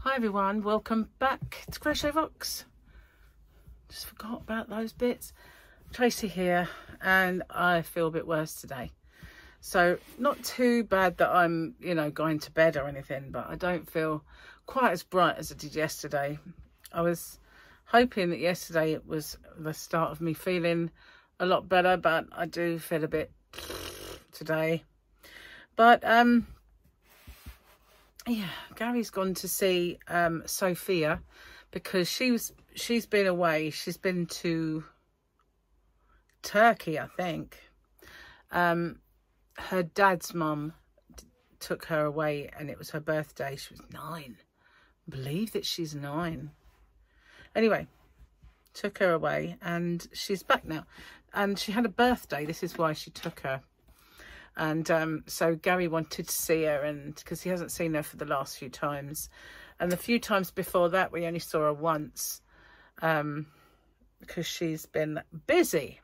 Hi everyone, welcome back to Crochet Rocks. Just forgot about those bits. Tracy here, and I feel a bit worse today. So not too bad that I'm, going to bed or anything, but I don't feel quite as bright as I did yesterday. I was hoping that yesterday it was the start of me feeling a lot better, but I do feel a bit today. But yeah, Gary's gone to see Sophia because she's been away. She's been to Turkey, I think. Her dad's mum took her away, and it was her birthday. She was 9. Believe that she's 9. Anyway, took her away, and she's back now. And she had a birthday. This is why she took her. And so Gary wanted to see her, and because he hasn't seen her for the last few times. And the few times before that, we only saw her once because she's been busy,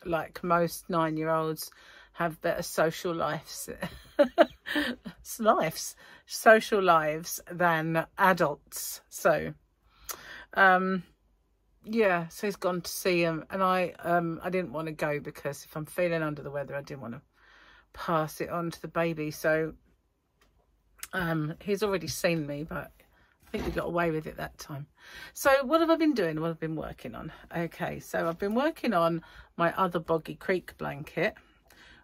like most 9-year-olds have better social social lives than adults. So yeah, so he's gone to see him, and I didn't want to go because if I'm feeling under the weather, I didn't want to pass it on to the baby. So he's already seen me, but I think we got away with it that time. So what have I been doing? What have I been working on? Okay, so I've been working on my other Boggy Creek blanket,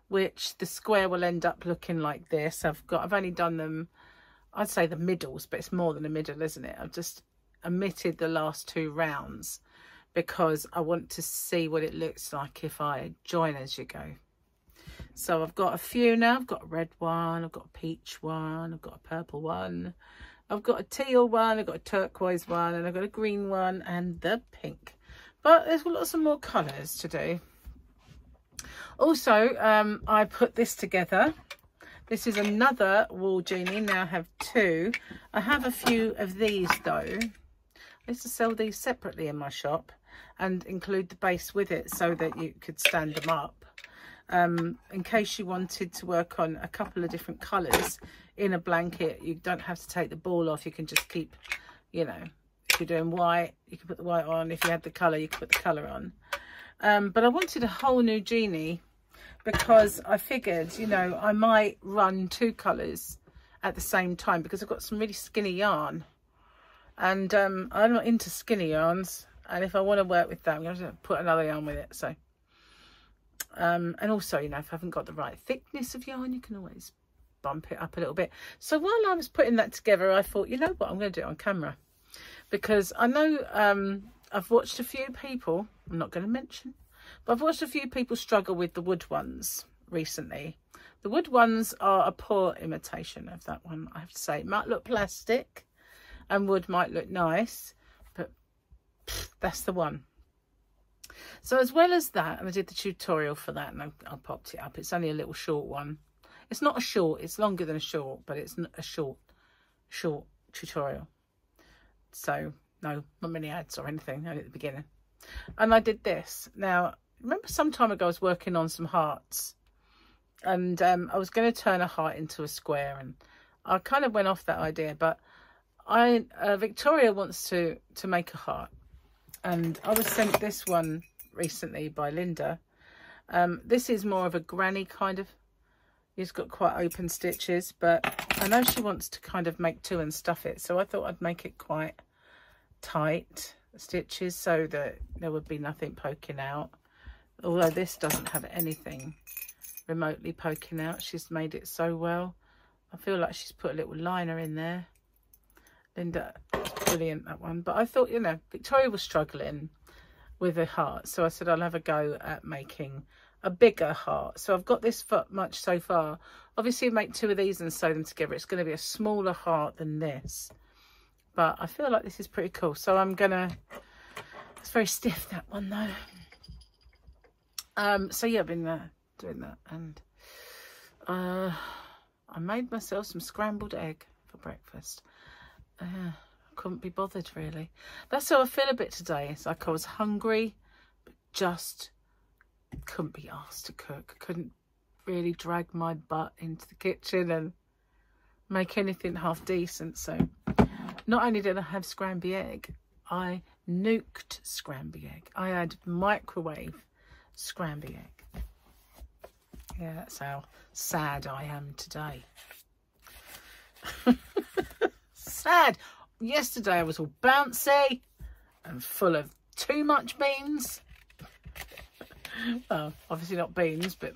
which the square will end up looking like this. I've only done them, I'd say the middles, but it's more than a middle, isn't it? I've just omitted the last 2 rounds because I want to see what it looks like if I join as you go. So I've got a few now. I've got a red one, I've got a peach one, I've got a purple one, I've got a teal one, I've got a turquoise one, and I've got a green one and the pink. But there's lots of more colours to do. Also, I put this together. This is another wall genie. Now I have 2. I have a few of these though. I used to sell these separately in my shop and include the base with it so that you could stand them up. In case you wanted to work on a couple of different colours in a blanket, you don't have to take the ball off. You can just keep, if you're doing white, you can put the white on. If you had the colour, you can put the colour on. But I wanted a whole new genie because I figured, I might run 2 colours at the same time because I've got some really skinny yarn. And I'm not into skinny yarns. And if I want to work with that, I'm going to put another yarn with it. So. And also, if I haven't got the right thickness of yarn, you can always bump it up a little bit. So while I was putting that together, I thought, you know what, I'm going to do it on camera. Because I know I've watched a few people, I'm not going to mention, but I've watched a few people struggle with the wood ones recently. The wood ones are a poor imitation of that one, I have to say. It might look plastic and wood might look nice, but that's the one. So as well as that, and I did the tutorial for that, and I popped it up. It's only a little short one. It's not a short, it's longer than a short, but it's not a short tutorial. So no, not many ads or anything, only at the beginning. And I did this. Now, remember some time ago I was working on some hearts, and I was going to turn a heart into a square, and I kind of went off that idea, but Victoria wants to make a heart. And I was sent this one recently by Linda. This is more of a granny kind of. It's got quite open stitches, but I know she wants to kind of make 2 and stuff it. So I thought I'd make it quite tight stitches so that there would be nothing poking out. Although this doesn't have anything remotely poking out. She's made it so well. I feel like she's put a little liner in there. Linda, brilliant, that one. But I thought, Victoria was struggling with a heart, so I said I'll have a go at making a bigger heart. So I've got this much so far. Obviously make 2 of these and sew them together, it's going to be a smaller heart than this, but I feel like this is pretty cool. So I'm gonna, it's very stiff, that one though. So yeah, I've been doing that, and I made myself some scrambled egg for breakfast. Couldn't be bothered really. That's how I feel a bit today. It's like I was hungry, but just couldn't be asked to cook. Couldn't really drag my butt into the kitchen and make anything half decent. So not only did I have scrambled egg, I nuked scrambled egg. I had microwave scrambled egg. Yeah, that's how sad I am today. Sad. Yesterday I was all bouncy and full of too much beans. Well, obviously not beans, but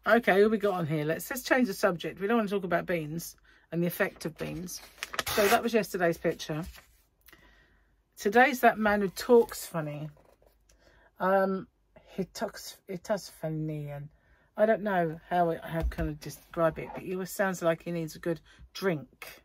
okay, who we got on here? Let's change the subject. We don't want to talk about beans and the effect of beans. So that was yesterday's picture. Today's that man who talks funny. He talks funny, and I don't know how can I describe it, but he sounds like he needs a good drink.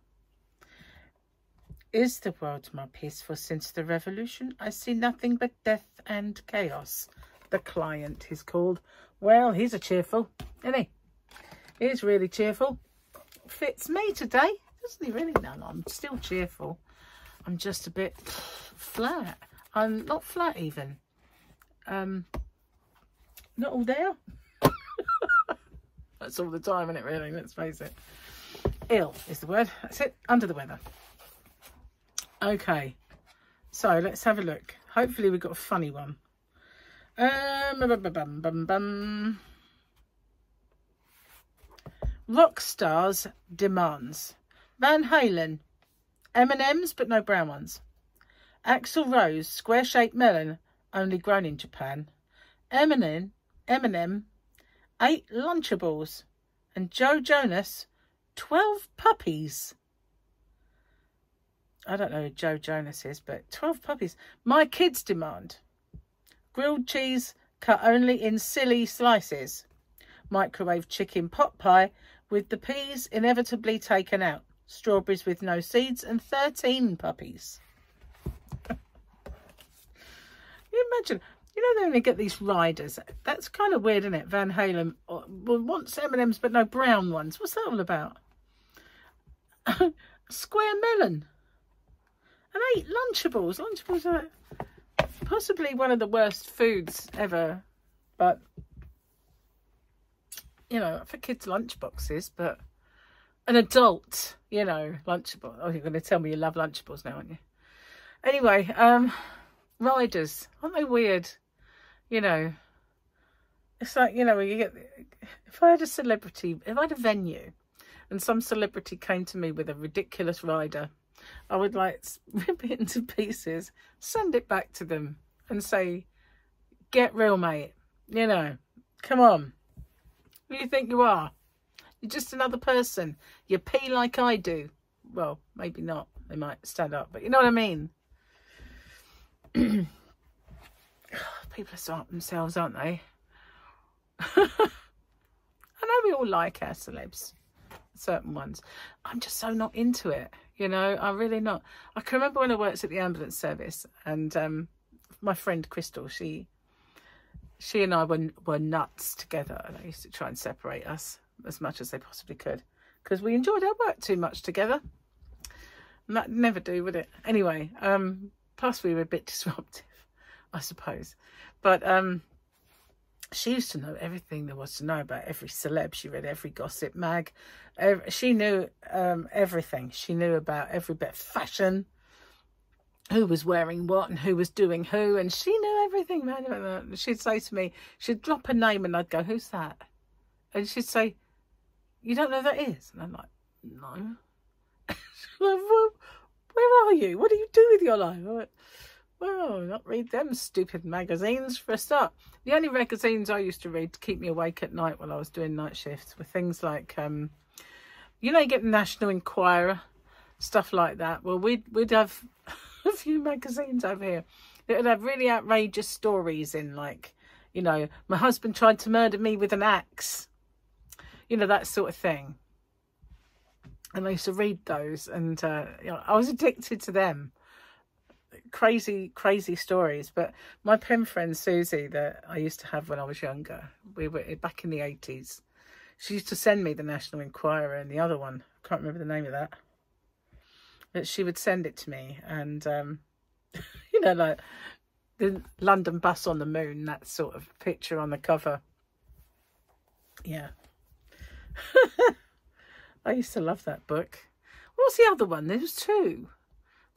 Is the world more peaceful since the revolution? I see nothing but death and chaos. The client is called. Well, he's a cheerful, isn't he? He's really cheerful. Fits me today, doesn't he really? No, I'm still cheerful. I'm just a bit flat. I'm not flat even. Not all there. That's all the time, isn't it, really? Let's face it. Ill is the word. That's it. Under the weather. Okay. So let's have a look. Hopefully we've got a funny one. Rock stars demands. Van Halen. M&M's but no brown ones. Axl Rose. Square-shaped melon only grown in Japan. Eminem. 8 Lunchables. And Joe Jonas. 12 puppies. I don't know who Joe Jonas is, but 12 puppies. My kids demand. Grilled cheese cut only in silly slices. Microwave chicken pot pie with the peas inevitably taken out. Strawberries with no seeds and 13 puppies. You imagine, you know, they only get these riders. That's kind of weird, isn't it? Van Halen wants M&M's but no brown ones. What's that all about? Square melon. And 8 Lunchables. Lunchables are possibly one of the worst foods ever. But, you know, for kids' lunchboxes. But an adult, you know, Lunchable. Oh, you're going to tell me you love Lunchables now, aren't you? Anyway, riders. Aren't they weird? You know, it's like, you know, when you get... If I had a celebrity, if I had a venue and some celebrity came to me with a ridiculous rider, I would like rip it into pieces, send it back to them and say, get real, mate. You know, come on. Who do you think you are? You're just another person. You pee like I do. Well, maybe not. They might stand up, but you know what I mean? People are so up themselves, aren't they? I know we all like our celebs, certain ones. I'm just so not into it, you know. I'm really not. I can remember when I worked at the ambulance service, and my friend Crystal, she and I were nuts together, and I used to try and separate us as much as they possibly could because we enjoyed our work too much together, and that never do, would it? Anyway, plus we were a bit disruptive, I suppose. But she used to know everything there was to know about every celeb. She read every gossip mag. She knew everything. She knew about every bit of fashion, who was wearing what and who was doing who. And she knew everything, man. She'd say to me, she'd drop a name and I'd go, who's that? And she'd say, you don't know who that is? And I'm like, no. She's like, well, where are you? What do you do with your life? I went, well, not read them stupid magazines for a start. The only magazines I used to read to keep me awake at night while I was doing night shifts were things like, you know, you get the National Enquirer, stuff like that. Well, we'd have a few magazines over here that would have really outrageous stories in, like, you know, my husband tried to murder me with an axe. You know, that sort of thing. And I used to read those, and you know, I was addicted to them. Crazy stories. But my pen friend Susie, that I used to have when I was younger, we were back in the 80s, she used to send me the National Enquirer and the other one, I can't remember the name of that, but she would send it to me, and you know, like the London bus on the moon, that sort of picture on the cover. Yeah. I used to love that book. What's the other one? There was two.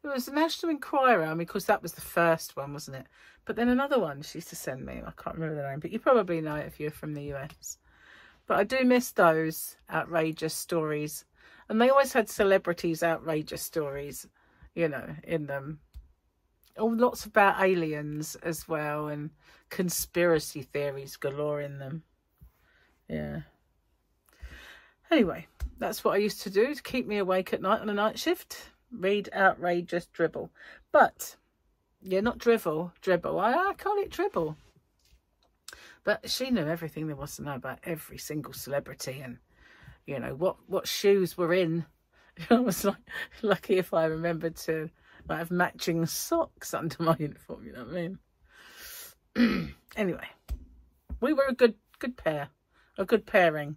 There was the National Enquirer, I mean, because that was the first one, wasn't it? But then another one she used to send me. I can't remember the name, but you probably know it if you're from the US. But I do miss those outrageous stories. And they always had celebrities' outrageous stories, you know, in them. Oh, lots about aliens as well, and conspiracy theories galore in them. Yeah. Anyway, that's what I used to do to keep me awake at night on a night shift. Read outrageous dribble. But, yeah, not dribble. I call it dribble. But she knew everything there was to know about every single celebrity, and, you know, what shoes were in. I was like, lucky if I remembered to have matching socks under my uniform, you know what I mean? Anyway, we were a good pair, a good pairing,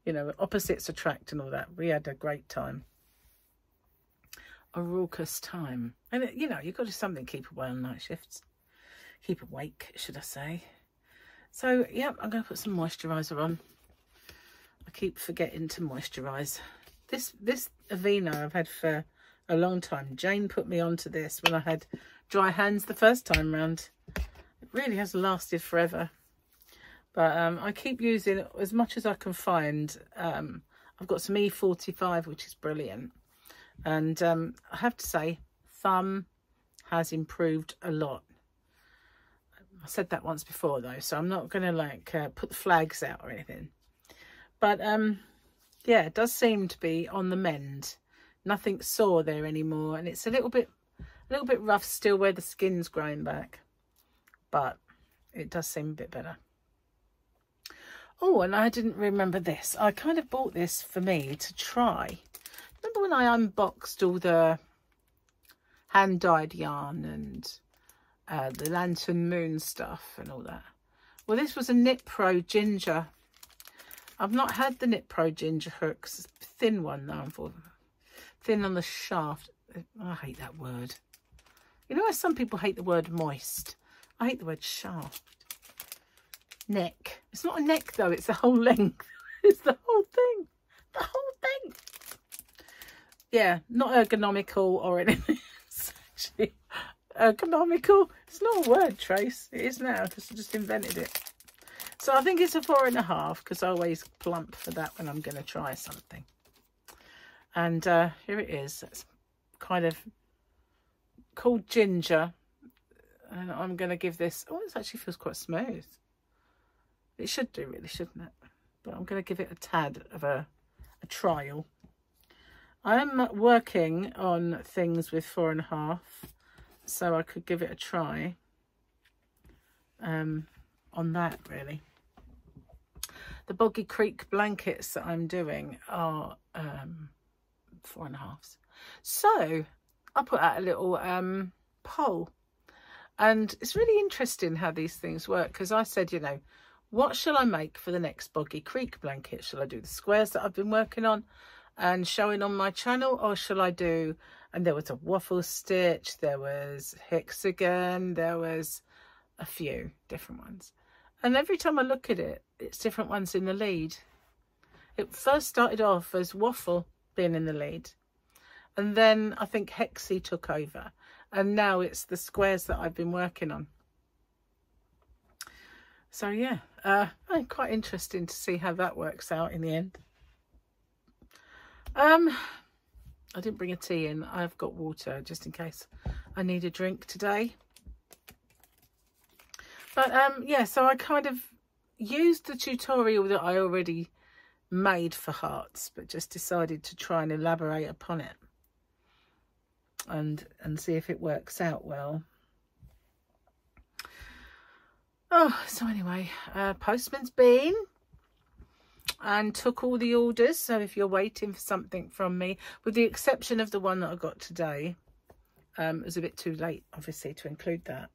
you know, opposites attract and all that. We had a great time, a raucous time. And, you know, you've got to do something to keep away on night shifts, keep awake, should I say. So, yeah, I'm going to put some moisturiser on. I keep forgetting to moisturise. This Aveeno I've had for a long time. Jane put me onto this when I had dry hands the first time round. It really has lasted forever. But I keep using it as much as I can find. I've got some E45, which is brilliant. And I have to say, thumb has improved a lot. I said that once before, though, so I'm not going to, like, put the flags out or anything. But, yeah, it does seem to be on the mend. Nothing sore there anymore, and it's a little bit rough still where the skin's growing back, but it does seem a bit better. Oh, and I didn't remember this. I kind of bought this for me to try. Remember when I unboxed all the hand-dyed yarn and the Lantern Moon stuff and all that? Well, this was a Knit Pro Ginger. I've not had the Knit Pro Ginger hooks. Thin one though, unfortunately. Thin on the shaft. I hate that word. You know how some people hate the word moist? I hate the word shaft. Neck. It's not a neck though, it's the whole length. It's the whole thing. The whole thing. Yeah, not ergonomical or anything. It's actually ergonomical. It's not a word, Trace. It is now because I just invented it. So I think it's a 4.5 because I always plump for that when I'm going to try something. And here it is. It's kind of called Ginger. And I'm going to give this... Oh, it actually feels quite smooth. It should do, really, shouldn't it? But I'm going to give it a tad of a trial. I'm working on things with 4.5. So I could give it a try on that, really. The Boggy Creek blankets that I'm doing are 4.5s. So I put out a little poll, and it's really interesting how these things work, because I said, you know, what shall I make for the next Boggy Creek blanket? Shall I do the squares that I've been working on and showing on my channel, or shall I do... And there was a waffle stitch, there was hexagon, there was a few different ones. And every time I look at it, it's different ones in the lead. It first started off as waffle being in the lead. And then I think Hexie took over. And now it's the squares that I've been working on. So yeah, quite interesting to see how that works out in the end. I didn't bring a tea in. I've got water just in case I need a drink today. But yeah, so I kind of used the tutorial that I already made for hearts, but just decided to try and elaborate upon it and see if it works out well. Oh, so anyway, postman's been and took all the orders. So if you're waiting for something from me, with the exception of the one that I got today, it was a bit too late, obviously, to include that.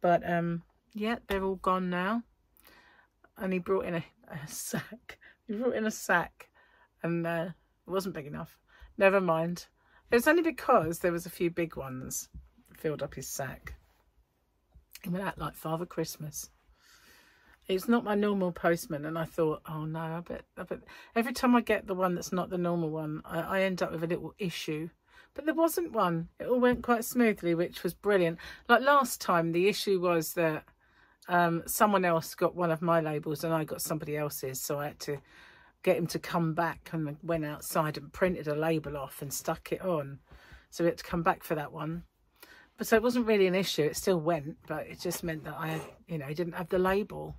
But yeah, they're all gone now. And he brought in a sack. He brought in a sack, and it wasn't big enough. Never mind. It's only because there was a few big ones filled up his sack. He went out like Father Christmas. It's not my normal postman, and I thought, oh no, I bet every time I get the one that's not the normal one, I end up with a little issue. But there wasn't one. It all went quite smoothly, which was brilliant. Like last time, the issue was that someone else got one of my labels and I got somebody else's, so I had to get him to come back, and went outside and printed a label off and stuck it on. So we had to come back for that one. But so it wasn't really an issue. It still went, but it just meant that I, you know, didn't have the label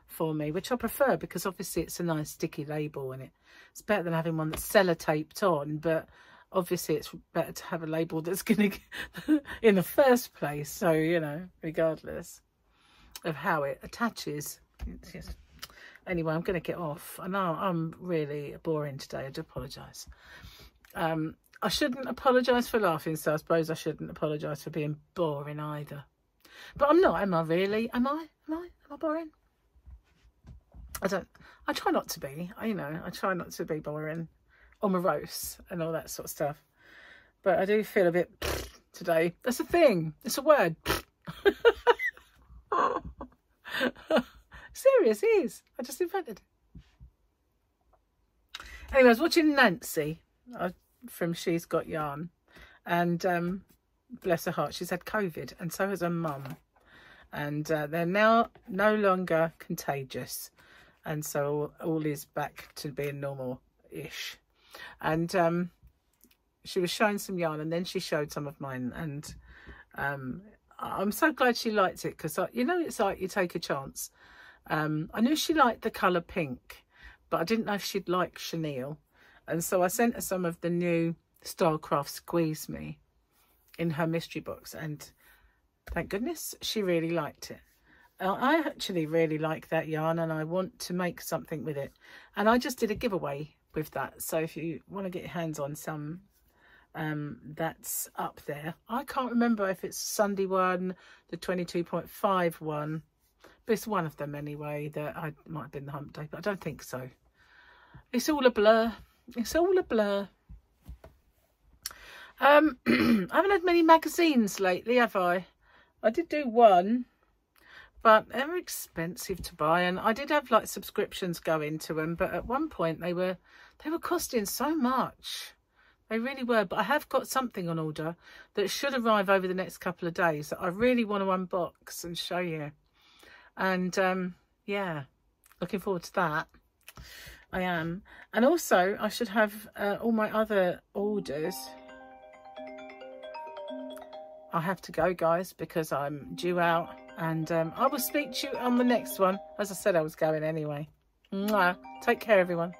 for me, which I prefer, because obviously it's a nice sticky label, and it's better than having one that's sellotaped on. But obviously it's better to have a label that's going to in the first place. So, you know, regardless of how it attaches. Yes. Anyway, I'm going to get off. I know I'm really boring today. I do apologise. I shouldn't apologise for laughing, so I suppose I shouldn't apologise for being boring either. But I'm not, am I really? Am I boring? I try not to be, you know, I try not to be boring or morose and all that sort of stuff. But I do feel a bit today. That's a thing. It's a word. Serious, it is. I just invented it. Anyway, I was watching Nancy from She's Got Yarn, and bless her heart, she's had COVID, and so has her mum, and they're now no longer contagious, and so all is back to being normal-ish. And she was showing some yarn, and then she showed some of mine, and I'm so glad she liked it, because you know, it's like you take a chance. I knew she liked the colour pink, but I didn't know if she'd like chenille. And so I sent her some of the new Stylecraft Squeeze Me in her mystery box. And thank goodness she really liked it. I actually really like that yarn, and I want to make something with it. And I just did a giveaway with that. So if you want to get your hands on some, that's up there. I can't remember if it's Sunday one, the 22.5 one. But it's one of them anyway. That I might have been the hump day, but I don't think so. It's all a blur. It's all a blur. I haven't had many magazines lately, have I? I did do one, but they're expensive to buy, and I did have like subscriptions go into them. But at one point they were costing so much. They really were. But I have got something on order that should arrive over the next couple of days that I really want to unbox and show you. And yeah, looking forward to that. I am. And also I should have all my other orders. I have to go, guys, because I'm due out, and I will speak to you on the next one. As I said, I was going anyway. Mwah. Take care, everyone.